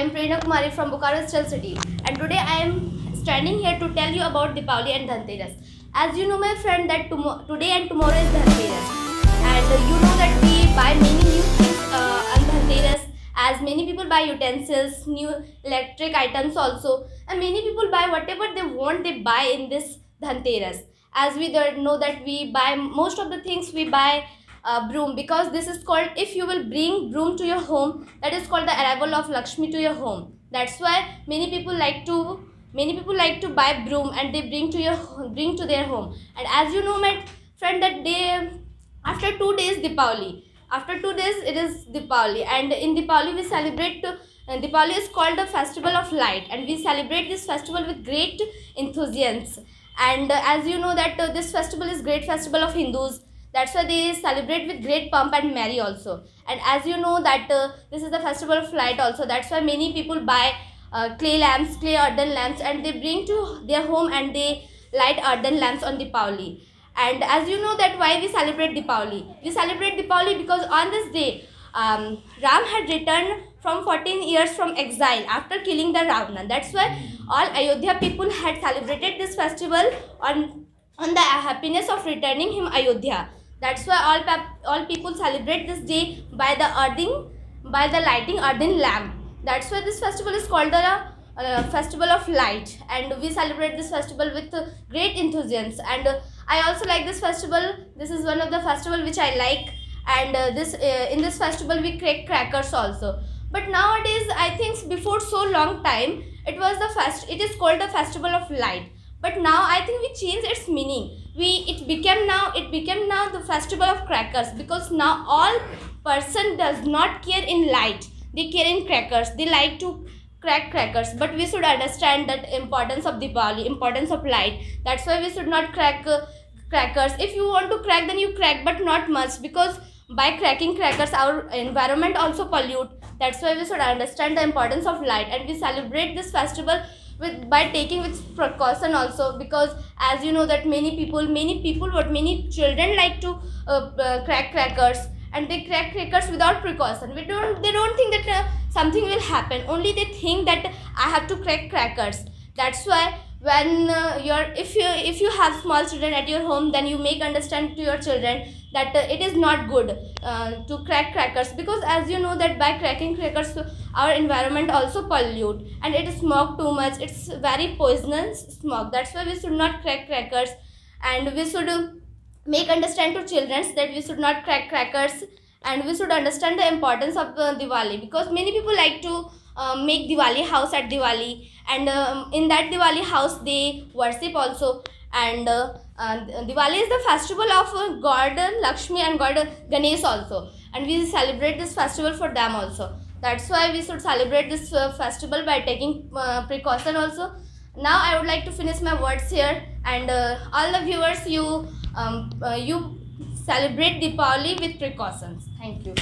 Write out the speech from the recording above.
am Prerna Kumari from Bokaro Stel City, and today I am standing here to tell you about Deepavali and Dhanteras. As you know, my friend, that today and tomorrow is Dhanteras, and you know that we buy many new things on Dhanteras. As many people buy utensils, new electric items also, and many people buy whatever they want. They buy in this Dhanteras. As we know that we buy most of the things, we buy broom, because this is called, if you will bring broom to your home, that is called the arrival of Lakshmi to your home. That's why many people like to buy broom, and they bring to their home. And as you know, my friend, that day after 2 days Deepavali, after 2 days it is Deepavali, and in Deepavali we celebrate Deepavali is called the festival of light, and we celebrate this festival with great enthusiasm. And as you know that this festival is great festival of Hindus. That's why they celebrate with great pomp and merry also. And as you know that this is the festival of light also. That's why many people buy clay lamps, clay earthen lamps, and they bring to their home, and they light earthen lamps on Deepavali. And as you know that why we celebrate Deepavali? We celebrate Deepavali because on this day Ram had returned from 14 years from exile after killing the Ravana. That's why all Ayodhya people had celebrated this festival on the happiness of returning him Ayodhya. That's why all people celebrate this day by the lighting earthen lamp. That's why this festival is called the festival of light, and we celebrate this festival with great enthusiasm. And I also like this festival. This is one of the festival which I like, and in this festival we crack crackers also. But nowadays, I think before so long time, it is called the festival of light. But now I think we changed its meaning. It became now the festival of crackers, because now all person does not care in light, they care in crackers. They like to crack crackers. But we should understand that importance of Diwali, importance of light. That's why we should not crack crackers. If you want to crack, then you crack, but not much, because by cracking crackers our environment also pollute. That's why we should understand the importance of light, and we celebrate this festival by taking with precaution also. Because as you know that many children like to crack crackers, and they crack crackers without precaution. They don't think that something will happen, only they think that I have to crack crackers. That's why when if you have small children at your home, then you make understand to your children that it is not good to crack crackers, because as you know that by cracking crackers our environment also pollute, and it smoke too much. It's very poisonous smoke. That's why we should not crack crackers, and we should make understand to children that we should not crack crackers. And we should understand the importance of Diwali, because many people like to make Diwali house at Diwali, and in that Diwali house they worship also. And Diwali is the festival of God Lakshmi and God Ganesh also, and we celebrate this festival for them also. That's why we should celebrate this festival by taking precaution also. Now I would like to finish my words here, and all the viewers, you celebrate Deepavali with precautions. Thank you.